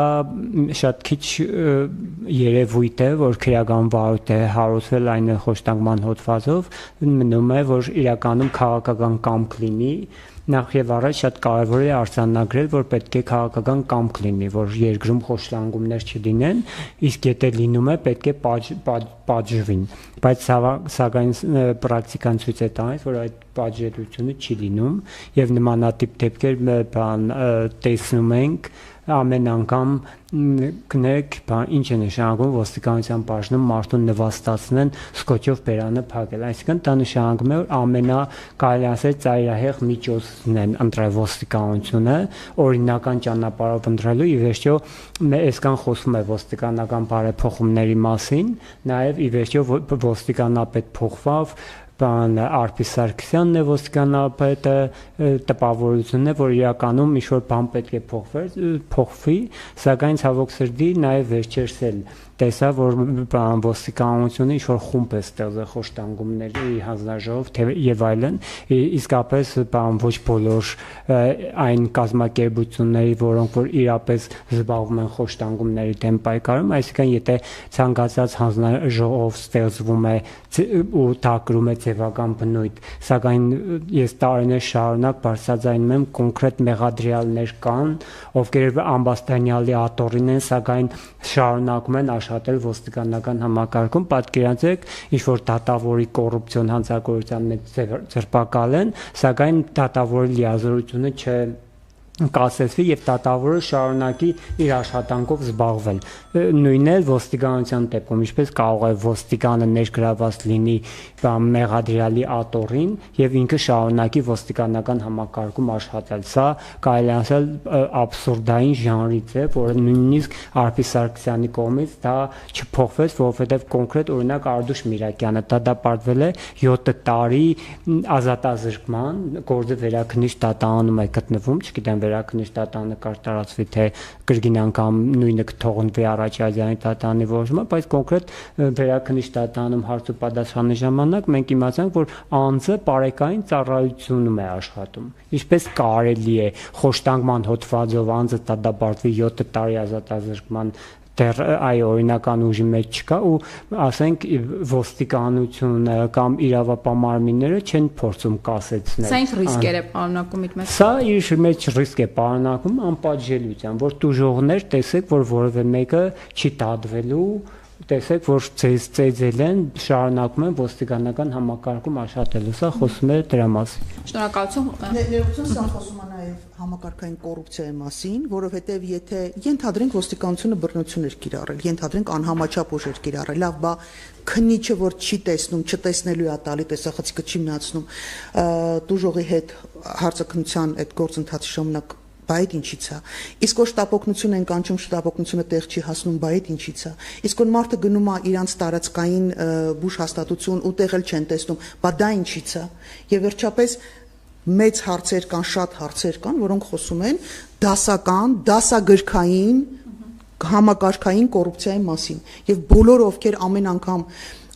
շատ քիչ երևույթ է, որ քրեական վարույթ է հարուցվել այն խոշտանգման հոդվածով, մնում է, որ իրականում քաղաքական կամք լինի, նախ եւ առաջ շատ կարեւոր է արձանագրել, որ պետք է քաղաքական կամք լինի, որ երկրում խոշտանգումներ չլինեն, իսկ եթե լինում է, պետք է պատժվին, բայց սակայն պրակտիկան ցույց է տալիս, որ այդ պատժելիությունը չի լինում եւ նմանատիպ դեպքեր տեսնում ենք ամեն անգամ կներեք, ինչ է նշանակում ոստիկանության բաժնում մարդուն նվաստացնեն սկոչով բերանը փակել, այսինքն դա նշանակում է, որ ամենա կարելի ասել ծայրահեղ միջոցն են ընտրել ոստիկանությունը, օրինական ճանապարհով ընտրելու, ի վերջո այսքան խոսում է ոստիկանական բարեփոխումների մասին, նաև ի վերջո ոստիկանապետ փոխվավ, Արփի Սարգսյանն է ոստիկանապետը, տպավորությունն է, որ իրականում ինչ-որ բան պետք է փոխվի, սակայն ցավոք սրտի նաև վերջերս էլ տեսա, որ ոստիկանությունը ինչ-որ խումբ է ստեղծել խոշտանգումների հանձնաժողով եւ այլն, իսկապես ոչ բոլոր այն կազմակերպությունների, որոնք որ իրապես զբաղվում են խոշտանգումների դեմ պայքարում, այսինքն եթե ցանկացած հանձնաժողով ստեղծվում է ու տակրում է ձևական բնույթ, սակայն ես տարիներ շարունակ բարձրաձայնում եմ կոնկրետ մեղադրյալներ կան, ովքեր ամբաստանյալի աթոռին են, սակայն շարունակում են աշխատել ոստիկանական համակարգում, պատկերացրեք, ինչ որ դատավորի կոռուպցիոն հանցագործության մեջ ձերբակալեն, սակայն դատավորի լիազորությունը կասեցվի եւ դատավորը շարունակի իր աշխատանքով զբաղվել։ Նույնն է ոստիկանության դեպքում, ինչպես կարող է ոստիկանը ներգրաված լինի մեղադրյալի աթոռին եւ ինքը շարունակի ոստիկանական համակարգում աշխատել։ Սա կարելի ասել աբսուրդային ժանրից է, որը նույնիսկ Արփի Սարգսյանի կողմից դա չփոխվեց, որովհետեւ կոնկրետ օրինակ Արտուշ Միրակյանը դա պարտվել է 7 տարի ազատազրկման, գործը վերաքննիչ դատարանում է գտնվում, չգիտեմ վերաքննիչ դատարանը տարածվի թե կրկին անգամ նույնը կթողնվի Արաչյազյանի դատարանի որոշումը, բայց կոնկրետ վերաքննիչ դատարանում հարց ու պատասխանի ժամանակ մենք իմացանք, որ անձը բարեկային ծառայությունում է աշխատում։ Ինչպես կարելի է խոշտանգման հոդվածով անձը դատապարտվի 7 տարի ազատազրկման դեռ այ օրինական ուժի մեջ չկա ու ասենք ոստիկանությունը կամ իրավապահ մարմինները չեն փորձում կասեցնել։ Սա ինչ ռիսկեր է պարունակում իր մեջ։ Սա իր մեջ ռիսկ է պարունակում անպատժելիության, որ տուժողներ տեսեք, որ որևէ մեկը չի դատվելու, տեսեք, որ ձեզ ծեծել են, շարունակում են ոստիկանական համակարգում աշխատելու։ Սա խոսում է դրա մասին։ Շնորհակալություն։ Ներողություն, սա խոսում է նաև համակարգային կոռուպցիայի մասին, որովհետև եթե ենթադրենք ոստիկանությունը բռնություն էր կիրառել, ենթադրենք անհամաչափ ուժ էր կիրառել, լավ, բա քննիչը որ չի տեսնում, չտեսնելու է տալի, տեսախցիկը չի միացնում, տուժողի հետ հարցաքննության այդ գործընթացի ժամանակ Բա այդ ինչից է։ Իսկ որ շտապօգնություն են կանչում, շտապօգնությունը տեղ չի հասնում, բա այդ ինչից է։ Իսկ որ մարդը գնում է իրանց տարածքային բուժ հաստատություն ու տեղ էլ չեն տեսնում, բա դա ինչից է։ Եվ վերջապես մեծ հարցեր կան, շատ հարցեր կան, որոնք խոսում են դասական, դասագրքային, համակարգային կոռուպցիայի մասին։ Եվ բոլորը ովքեր ամեն անգամ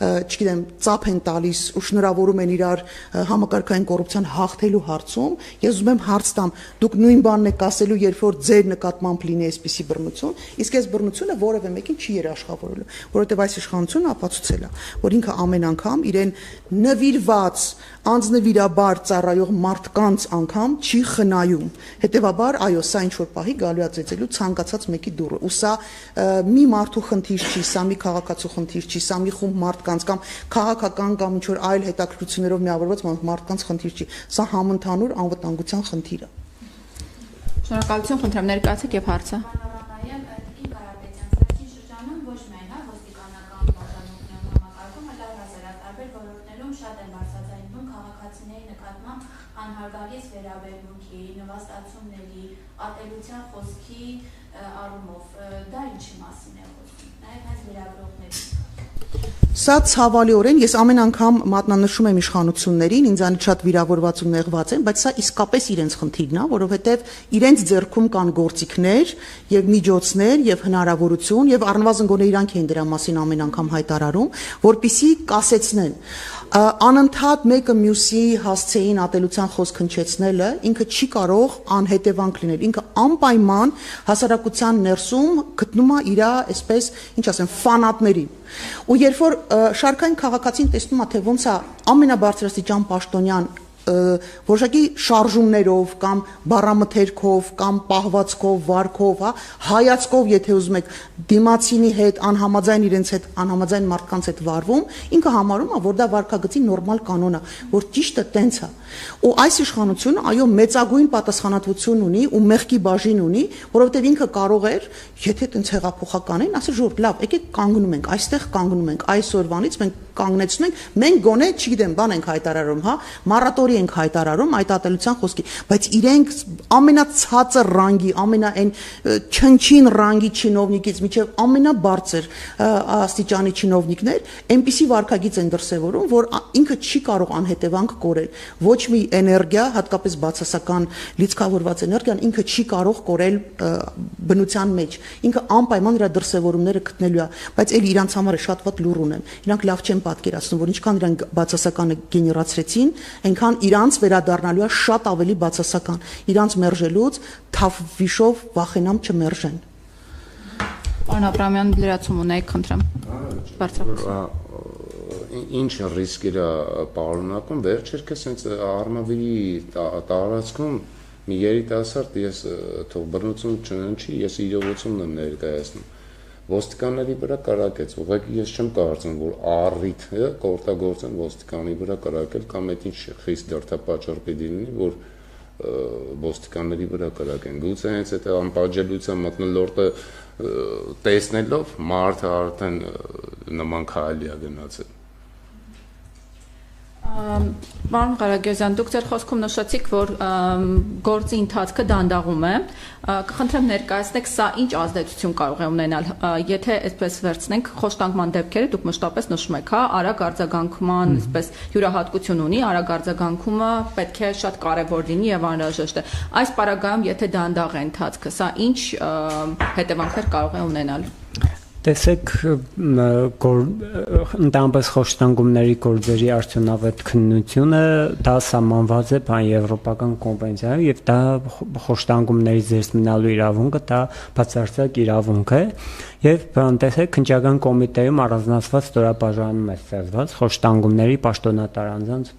չգիտեմ, ծափ են տալիս ու շնորհավորում են իրար համակարգային կոռուպցիան հաղթելու հարցում, ես ուզում եմ հարց տամ, դուք նույն բանն եք ասելու, երբ որ ձեր նկատմամբ լինի այսպիսի բռնություն, իսկ այս բռնությունը որևէ մեկին չի երաշխավորելու, որովհետև այս իշխանությունը ապացուցել է, որ ինքը ամեն անգամ իրեն նվիրված, անձնվիրաբար ծառայող մարդկանց անգամ չի խնայում։ Հետևաբար, այո, սա ինչ որ պահի գալու է ծեծելու ցանկացած մեկի դուռը, ու սա մի մարդու խնդիր չի, սա մի քաղաքացու խնդիր չի, սա մի խումբ մարդկանց կամ քաղաքական կամ ինչ որ այլ հետաքրքրություններով միավորված մարդկանց խնդիր չի, սա համընդհանուր անվտանգության խնդիր է։ Շնորհակալություն, խնդրեմ ներկայացեք եւ հարցը։ Անհարգալից վերաբերմունքի, նվաստացումների, ատելության խոսքի առումով, դա ինչի մասին է խոսում, նաև այս վերաբերողների։ Սա ցավալիորեն ես ամեն անգամ մատնանշում եմ իշխանություններին, ինձանից շատ վիրավորված ու նեղված են, բայց սա իսկապես իրենց խնդիրն է, որովհետև իրենց ձեռքում կան գործիքներ եւ միջոցներ եւ հնարավորություն եւ առնվազն գոնե իրանք են դրա մասին ամեն անգամ հայտարարում, որպիսի կասեցնեն անընդհատ մեկը մյուսի հասցեին ատելության խոսք հնչեցնելը ինքը չի կարող անհետևանք լինել, ինքը անպայման հասարակության ներսում գտնում է իր, այսպես, ինչ ասեմ, ֆանատներին։ Ու երբ որ շարքային քաղաքացին տեսնում է, թե ոնց է ամենաբարձրաստիճան պաշտոնյան որոշակի շարժումներով կամ բառամթերքով կամ պահվածքով, վարքով, հայացքով, եթե ուզում եք, դիմացինի հետ անհամաձայն իրենց հետ անհամաձայն մարդկանց հետ վարվում, ինքը համարում է, որ դա վարքագծի նորմալ կանոն է, որ ճիշտը տենց է։ Ու այս իշխանությունը, այո, մեծագույն պատասխանատվություն ունի ու մեղքի բաժին ունի, որովհետև ինքը կարող էր, եթե տենց հեղափոխական են, ասել ժողովուրդ, լավ, եկեք կանգնում ենք, այստեղ կանգնում ենք, այսօրվանից մենք կանգնեցնում ենք, մենք գոնե, չգիտեմ, բան ենք հայտարարում, հա, մորատորի ենք հայտարարում այդ ատելության խոսքի, բայց իրենք ամենացածր ռանգի, ամենաայն չնչին ռանգի չինովնիկից միջև ամենաբարձր աստիճանի չինովնիկներ այնպիսի վարքագիծ են դրսևորում, որ ինքը չի կարող անհետևանք կորել։ Ոչ մի էներգիա, հատկապես բացասական լիցքավորված էներգիան ինքը չի կարող կորել բնության մեջ։ Ինքը անպայման իր դրսևորումները գտնելու է, բայց էլ իրանց համար շատ ված լուր ունեմ։ Իրանք լավ չեն պատկերացնում, որ ինչքան իրանք բացասականը գեներացրեցին, այնքան իրանց վերադառնալու է շատ ավելի բացասական։ Իրանց մերժելուց թավ վիշով վախենամ չմերժեն։ Պարոն Աբրահամյան, լրացում ունեք, խնդրեմ։ Բարձրացեք։ Ինչ ռիսկեր է պարունակում, վերջերս հենց Արմավիրի տարածքում մի երիտասարդ ես թող բռնություն չընչի, ես իրողությունն եմ ներկայացնում։ Ոստիկանների վրա կարակեց, ուղղակի ես չեմ կարծում, որ առիթ է կօգտագործեն ոստիկանի վրա կարակել կամ այդ ինչ խիստ դրդապատճառ պիտի լինի, որ ոստիկանների վրա կարակեն։ Գուցե հենց այդ անպատժելիության մթնոլորտը տեսնելով մարդը արդեն նման քայլի է գնացել։ Պարոն Ղարագյոզյան, դուք ձեր խոսքում նշեցիք, որ գործի ընթացքը դանդաղում է, կխնդրեմ ներկայացնեք սա ինչ ազդեցություն կարող է ունենալ, եթե այսպես վերցնենք խոշտանգման դեպքերը, դուք մշտապես նշում եք, հա, արագ արձագանքման այսպես յուրահատկություն ունի, արագ արձագանքումը պետք է շատ կարևոր լինի եւ անհրաժեշտ է։ Այս պարագայում եթե դանդաղ է ընթացքը, սա ինչ հետևանքներ կարող է ունենալ։ Տեսեք, ընդհանրապես խոշտանգումների գործերի արդյունավետ քննությունը դա սահմանված է Եվրոպական կոնվենցիայով եւ դա խոշտանգումների զերծ մնալու իրավունքը դա բացարձակ իրավունք է եւ տեսեք, քննչական կոմիտեում առանձնացված ստորաբաժանում է ստեղծված խոշտանգումների պաշտոնատար անձանց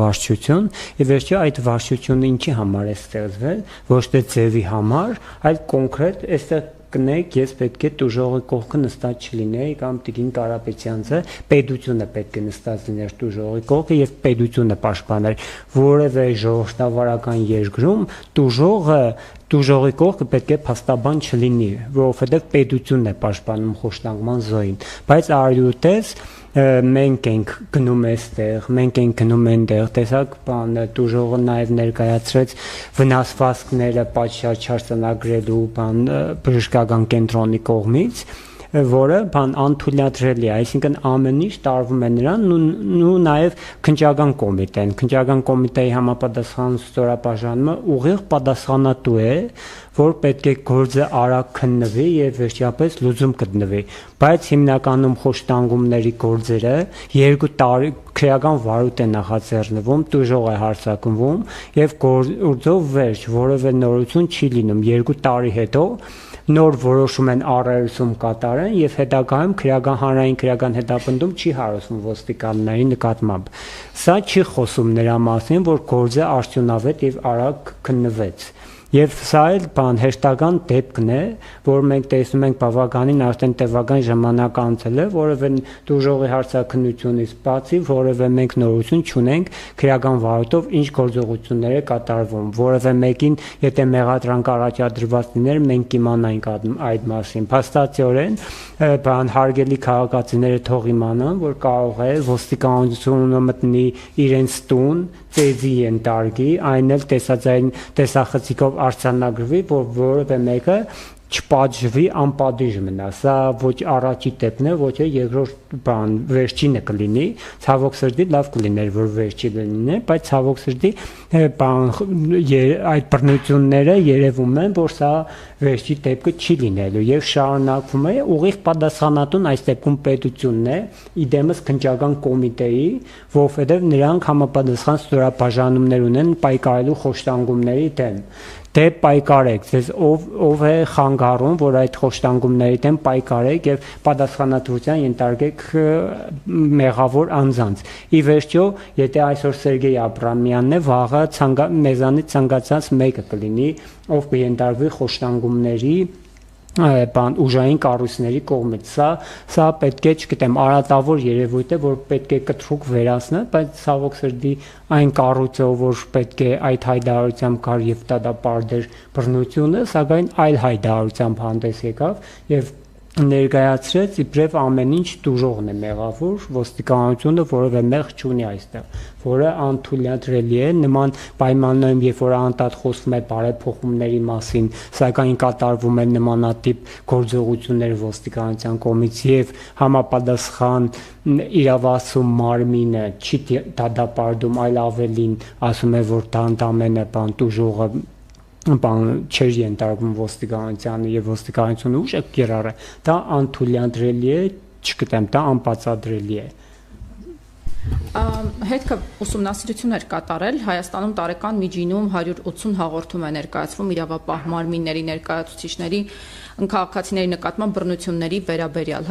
վարչություն եւ վերջի այդ վարչությունը ինչի համար է ստեղծվել, ոչ թե ձևի համար, այլ կոնկրետ այստեղ կնեք, ես պետք է տուժողի կողքը նստած չլինեի կամ Տիկին Կարապետյանցը պետությունը պետք է նստած լիներ տուժողի կողքը եւ պետությունը պաշտպաներ, որևէ ժողովրդավարական երկրում տուժողի կողքը պետք է փաստաբան չլինի, որովհետեւ պետությունն է պաշտպանում խոշտանգման զոհին, բայց արյութես մենք ենք գնում այստեղ, մենք ենք գնում այնտեղ, տեսակ բանը տուժողը նաև ներկայացրեց վնասվածքները պատշաճ չարծանագրելու բժշկական կենտրոնի կողմից, որը անթույլատրելի է, այսինքն ամեն ինչ տարվում է նրան ու նաև քննչական կոմիտեի համապատասխան ստորաբաժանումը ուղիղ պատասխանատու է, որ պետք է գործը արագ քննվի եւ վերջապես լուծում գտնվի, բայց հիմնականում խոշտանգումների գործերը 2 տարի քրեական վարույթ է նախաձեռնվում, տուժող է հարձակվում եւ գործով վերջ որևէ նորություն չի լինում 2 տարի հետո նոր որոշում են առերեսում կատարեն եւ հետագայում հանրային քրեական հետապնդում չի հարուցվում ոստիկանների նկատմամբ։ Սա չի խոսում նրա մասին, որ գործը արդյունավետ եւ արագ քննվեց։ Եվ սա էլ հեշտական դեպքն է, որ մենք տեսնում ենք բավականին արդեն տևական ժամանակ անցել է, որովհետև տուժողի հարցաքննությունից բացի որևէ մենք նորություն չունենք քրեական վարույթով ինչ գործողություններ է կատարվում, որևէ մեկին եթե մեղադրանք առաջադրված լիներ, մենք կիմանայինք այդ մասին։ Փաստացիորեն հարգելի քաղաքացիները թող իմանան, որ կարող է ոստիկանությունը մտնի իրենց տուն, ծեզի ենթարկի, այն էլ տեսախցիկով արձանագրվի, որ որևէ մեկը չպատժվի, անպատիժ մնա։ Սա ոչ առաջի դեպքն է, ոչ է երկրորդ վերջինը կլինի, ցավոք սրտի լավ կլիներ, որ վերջինը լինի, բայց ցավոք սրտի այդ բռնությունները երևում են, որ սա վերջի դեպքը չի լինելու եւ շարունակվում է ուղիղ պատասխանատուն այս դեպքում պետությունն է, իդեմս քննչական կոմիտեի, որովհետեւ նրանք համապատասխան ստորաբաժանումներ ունեն պայքարելու խոշտանգումների դեմ։ Դե պայքարեք, ձեզ ով է խանգարում, որ այդ խոշտանգումների դեմ պայքարեք եւ պատասխանատվության ենթարկեք մեղավոր անձանց։ Ի վերջո, եթե այսօր Սերգեյ Աբրամյանն է, վաղը մեզանից ցանկացած մեկը կլինի, ով կենթարկվի խոշտանգումների ուժային կառույցների կողմից։ Սա պետք է, չգիտեմ, արատավոր երևույթ է, որ պետք է կտրուկ վերացնել, բայց ցավոք սրտի այն կառույցը, որ պետք է այդ հայտարարությամբ կար եւ դատապարտեր բռնությունը, սակայն այլ հայտարարությամբ հանդես եկավ եւ ներկայացրեց իբրև ամեն ինչ տուժողն է մեղավոր, ոստիկանությունը որևէ մեղ չունի այստեղ, որը անթույլատրելի է նման պայմաններում, երբ որ անդադ խոսվում է բարեփոխումների մասին, սակայն կատարվում է նմանատիպ գործողություններ ոստիկանության կողմից եւ համապատասխան իրավասու մարմինը չի դատապարտում, այլ ավելին ասում է, որ դա ընդամենը տուժողը չէր ենթարկվում ոստիկանությանը եւ ոստիկանությունը ուժ է կիրառը, դա անթույլատրելի է, չգիտեմ, դա անբացատրելի է։ Հետքը ուսումնասիրություններ կատարել Հայաստանում տարեկան միջինում 180 հաղորդում է ներկայացվում իրավապահ մարմինների ներկայացուցիչների քաղաքացիների նկատմամբ բռնությունների վերաբերյալ,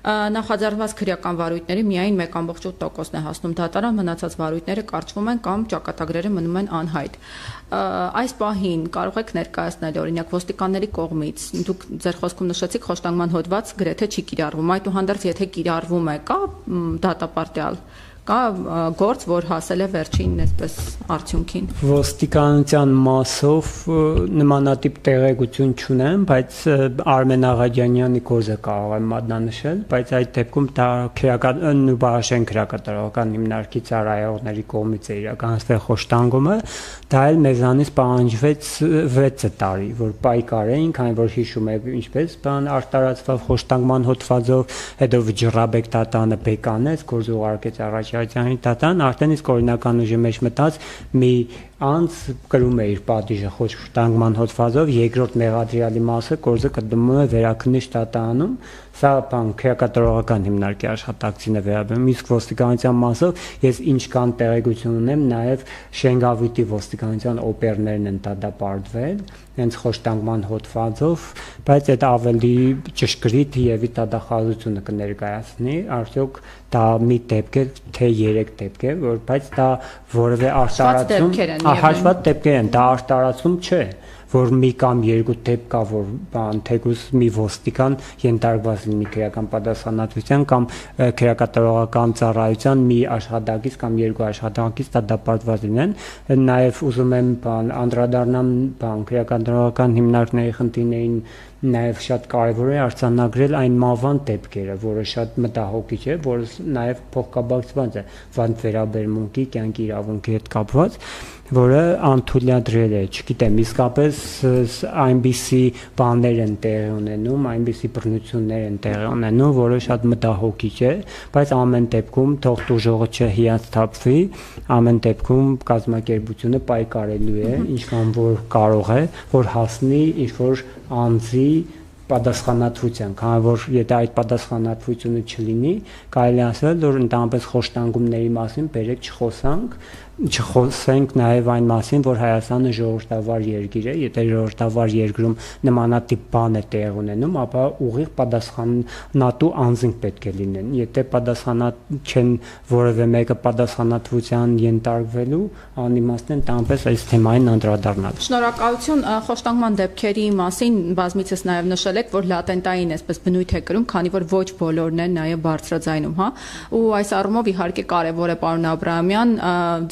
Նախաձեռնված քրեական վարույթների միայն 1.8%-ն է հասնում դատարան, մնացած վարույթները կարճվում են կամ ճակատագրերը մնում են անհայտ։ Այս պահին կարող եք ներկայացնել օրինակ ոստիկանների կողմից, դուք ձեր խոսքում նշեցիք խոշտանգման հոդված գրեթե չի կիրառվում, այդուհանդերձ եթե կիրառվում է, կա դատապարտյալ, կա գործ, որ հասել է վերջին այսպես արդյունքին։ Ոստիկանության մասով նմանատիպ տեղեկություն չունեմ, բայց Արմեն Աղաջանյանի գործը կարող եմ մատնանշել, բայց այդ դեպքում դա Նուբարաշեն քրեակատարողական հիմնարկի ծառայողների կողմից է իրականացվել խոշտանգումը, դա էլ մեզանից պահանջվեց 6 տարի, որ պայքարեինք, այն որ հիշում եք ինչպես արտարացված խոշտանգման հոդվածով, հետո Վջռաբեկ Տատանը բեկանեց, գործ ուղարկեց առաջ Քարոզիչյանի դատան արդեն իսկ օրինական ուժի մեջ մտած մի անց կրում է իր պատիժը խոշտանգման հոդվածով, երկրորդ մեղադրյալի մասը կորզը կդնում է վերաքննիչ դատարանում, սա բան քրեակատարողական հիմնարկի աշխատակցին է վերաբերում, իսկ ոստիկանության մասով ես ինչքան տեղեկություն ունեմ, նաև Շենգավիթի ոստիկանության օպերներն են դատապարտվել հենց խոշտանգման հոդվածով, բայց այդ ավելի ճշգրիտ եւ դատախազությունը կներկայացնի, արդյոք դա մի դեպք է, թե 3 դեպք է, որ բայց դա որևէ արտարացում, հաշված դեպքեր են, դա արտարացում չէ, որ մի կամ 2 դեպք կա, որ բան թեկուզ մի ոստիկան ենթարկված լինի քրեական պատասխանատվության կամ քրեակատարողական ծառայության մի աշխատակից կամ 2 աշխատակից դատապարտված լինեն, նաև ուզում եմ բան անդրադառնամ բան քրեակատարողական հիմնարկների խնդիրներին նաև շատ կարևոր է արձանագրել այն մավան դեպքերը, որը շատ մտահոգիչ է, որը նաև փոխկապակցված է վանդ վերաբերմունքի, կյանքի իրավունքի հետ կապված, որը անթույլատրել է, չգիտեմ, իսկապես այնպիսի բաներ են տեղի ունենում, այնպիսի բռնություններ են տեղի ունենում, որը շատ մտահոգիչ է, բայց ամեն դեպքում թող տուժողը չհիասթափվի, ամեն դեպքում կազմակերպությունը պայքարելու է, ինչքան որ կարող է, որ հասնի ինչ-որ անձի պատասխանատվության, քանի որ եթե այդ պատասխանատվությունը չլինի, կարելի ասել, որ ընդհանրապես խոշտանգումների մասին բերեք չխոսենք նաև այն մասին, որ Հայաստանը ժողովրդավար երկիր է, եթե ժողովրդավար երկրում նմանատիպ բան է տեղի ունենում, ապա ուղիղ պատասխանատու անձինք պետք է լինեն, եթե պատասխանատ չեն որևէ մեկը պատասխանատվության ենթարկվելու, անիմաստ են տանպես այս թեմային անդրադառնալ։ Շնորհակալություն, խոշտանգման դեպքերի մասին բազմիցս նաև նշել եք, որ լատենտային այսպես բնույթ է կրում, քանի որ ոչ բոլորն են նաև բարձրաձայնում, հա, ու այս առումով իհարկե կարևոր է պարոն Աբրահամյան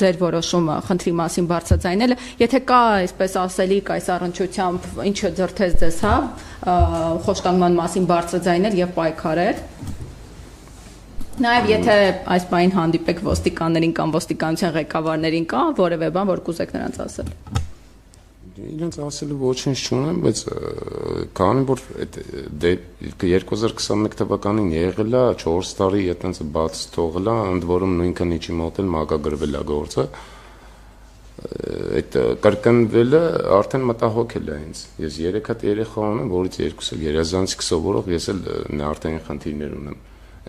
ձեր որոշումը խնդրի մասին բարձրաձայնելը, եթե կա այսպես ասելիք այս առնչությամբ ինչը ձրթեց ձեզ, հա, խոշտանգման մասին բարձրաձայնել եւ պայքարել։ Նաև եթե այս բանին հանդիպեք ոստիկաններին կամ ոստիկանության ղեկավարներին, կա որևէ բան, որ կուզեք նրանց ասել։ Իրենց ասելու ոչինչ չունեմ, բայց քանի որ այդ 2021 թվականին եղել է 4 տարի այտենց բաց թողել է, ընդ որում նույնքան իջի մոտել մակագրվել է գործը, այդ կրկնվելը արդեն մտահոգել է ինձ։ Ես 3 հատ երեխա ունեմ, որից 2-ը գերազանցիկ սովորող, ես էլ նյարդային խնդիրներ ունեմ։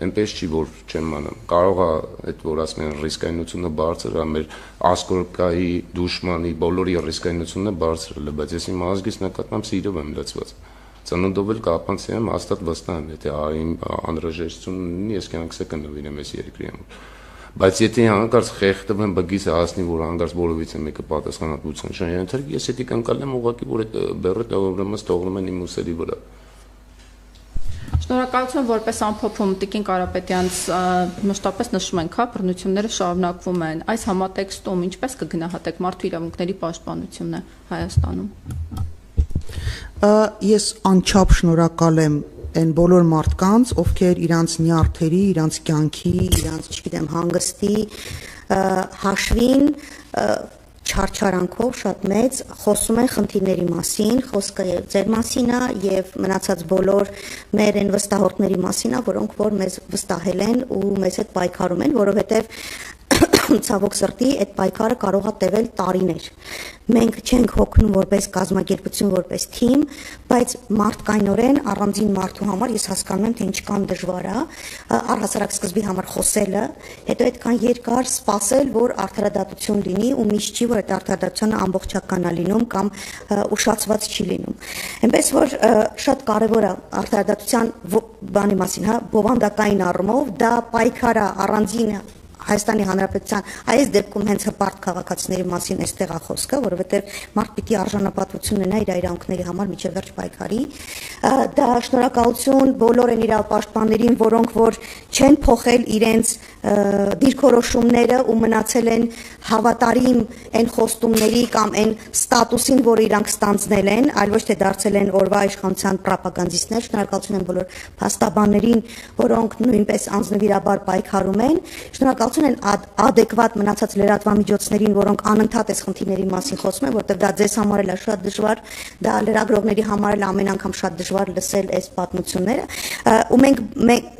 Այնպես չի, որ չեմ անում։ Կարող է այդ որ ասում են ռիսկայնությունը բարձր է, մեր ասկորկայի, դուշմանի, բոլորի ռիսկայնությունը բարձր է, բայց ես իմ ազգից նկատմամբ սիրով եմ լցված։ Ծննդով էլ կապանցի եմ, հաստատ վստահ եմ, եթե իմ անհրաժեշտություն ունի, ես կյանքս կնվիրեմ այս երկրի համար։ Բայց եթե հանկարծ խեղդվեմ բգից հասնի, որ հանկարծ բոլորից մեկը պատասխանատվության չենթարկի, ես էդի կընկալեմ ուղղակի, որ այդ բեռը թողնում են իմ ուսերի վրա։ Շնորհակալություն, որպես ամփոփում Տիկին Կարապետյանց մշտապես նշում ենք, հա, բռնությունները շարունակվում են։ Այս համատեքստում ինչպես կգնահատեք մարդու իրավունքների պաշտպանությունը Հայաստանում։ Ես անչափ շնորհակալ եմ այն բոլոր մարդկանց, ովքեր իրանց նյարդերի, իրանց կյանքի, իրանց, չգիտեմ, հանգստի հաշվին չարչարանքով շատ մեծ խոսում են խնդիրների մասին, խոսքը ձեր մասին է եւ մնացած բոլոր մեր այն վստահորդների մասին է, որոնք որ մեզ վստահել են ու մեզ հետ պայքարում են, որովհետեւ ցավոք սրտի այդ պայքարը կարող է տևել տարիներ։ Մենք չենք հոգնում որպես կազմակերպություն, որպես թիմ, բայց մարդկայնորեն առանձին մարդու համար ես հասկանում եմ, թե ինչքան դժվար է առհասարակ սկզբի համար խոսելը, հետո այդքան երկար սպասել, որ արդարադատություն լինի ու միշտ չի, որ այդ արդարադատությունը ամբողջական է լինում կամ ուշացված չի լինում։ Այնպես որ շատ կարևոր է արդարադատության բանի մասին, հա, բովանդակային առումով դա պայքար է առանձին Հայաստանի Հանրապետության այս դեպքում հենց հպարտ քաղաքացիների մասին էստեղ է խոսքը, որովհետև մարդ պիտի արժանապատվություն ունենա իր իրավունքների համար միջև վերջ պայքարի։ Դա շնորհակալություն բոլոր այն իրավապաշտպաններին, որոնք որ չեն փոխել իրենց դիրքորոշումները ու մնացել են հավատարիմ այն խոստումների կամ այն ստատուսին, որը իրանք ստանձնել են, այլ ոչ թե դարձել են օրվա իշխանության պրոպագանդիստներ։ Շնորհակալություն են բոլոր փաստաբաններին, որոնք նույնպես անձնվիրաբար պայքարում են։ Շնորհակալություն են adekvat մնացած լրատվամիջոցներին, որոնք անընդհատ այս խնդիրների մասին խոսում են, որտեղ դա ձեզ համար էլ է շատ դժվար, դա լրագրողների համար էլ ամեն անգամ շատ դժվար լսել այս պատմությունները։ Ու մենք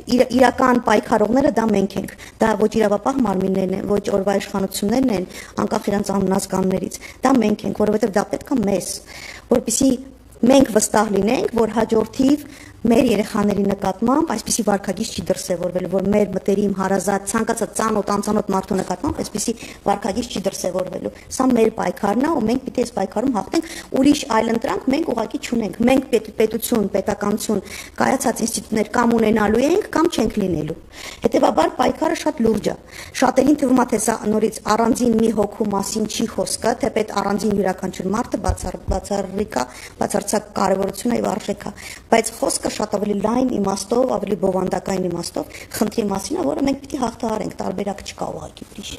իրական պայքարողները դա մենք ենք, դա ոչ իրավապահ մարմիններն են, ոչ օրվա իշխանություններն են, անկախ իրենց անունազգաններից, դա մենք ենք, որովհետև դա պետք է մեզ, որպեսզի մենք վստահ լինենք, որ հաջորդիվ մեր երեխաների նկատմամբ այսպիսի վարքագիծ չի դրսևորվել, որ մեր մտերիմ հարազատ ցանկացած ծանոթ անծանոթ մարդու նկատմամբ այսպիսի վարքագիծ չի դրսևորվելու։ Սա մեր պայքարն է, ու մենք պիտի այս պայքարում հաղթենք, ուրիշ այլընտրանք մենք ուղղակի չունենք։ Մենք պետություն, պետականություն, կայացած ինստիտուտներ կամ ունենալու ենք, կամ չենք լինելու։ Հետևաբար պայքարը շատ լուրջ է։ Շատերին թվում է, թե սա նորից առանձին մի հոգու մասին չի խոսքը, թեպետ առանձին յուրաքանչյուր մարդը բացարձակ կարևորություն է եւ արժեք է, բայց խոսքը շատ ավելի լայն իմաստով, ավելի բովանդակային իմաստով խնդրի մասին է, որը մենք պիտի հաղթահարենք, տարբերակ չկա ուղղակի ուրիշ։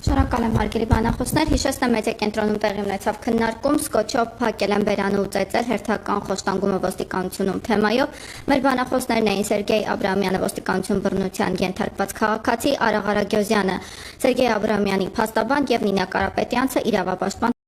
Շնորհակալ եմ հարգելի բանախոսներ, հիշեցնեմ մեդիա կենտրոնում տեղի ունեցավ քննարկում, սկոչով փակել են բերանը ու ծեծել հերթական խոշտանգումը ոստիկանությունում թեմայով։ Մեր բանախոսներն էին Սերգեյ Աբրահամյանը, ոստիկանություն բռնության ենթարկված քաղաքացի, Արա Ղարագյոզյանը, Սերգեյ Աբրահամյանի փաստաբան եւ Նինա Կարապետյանցը, իրավապաշտպան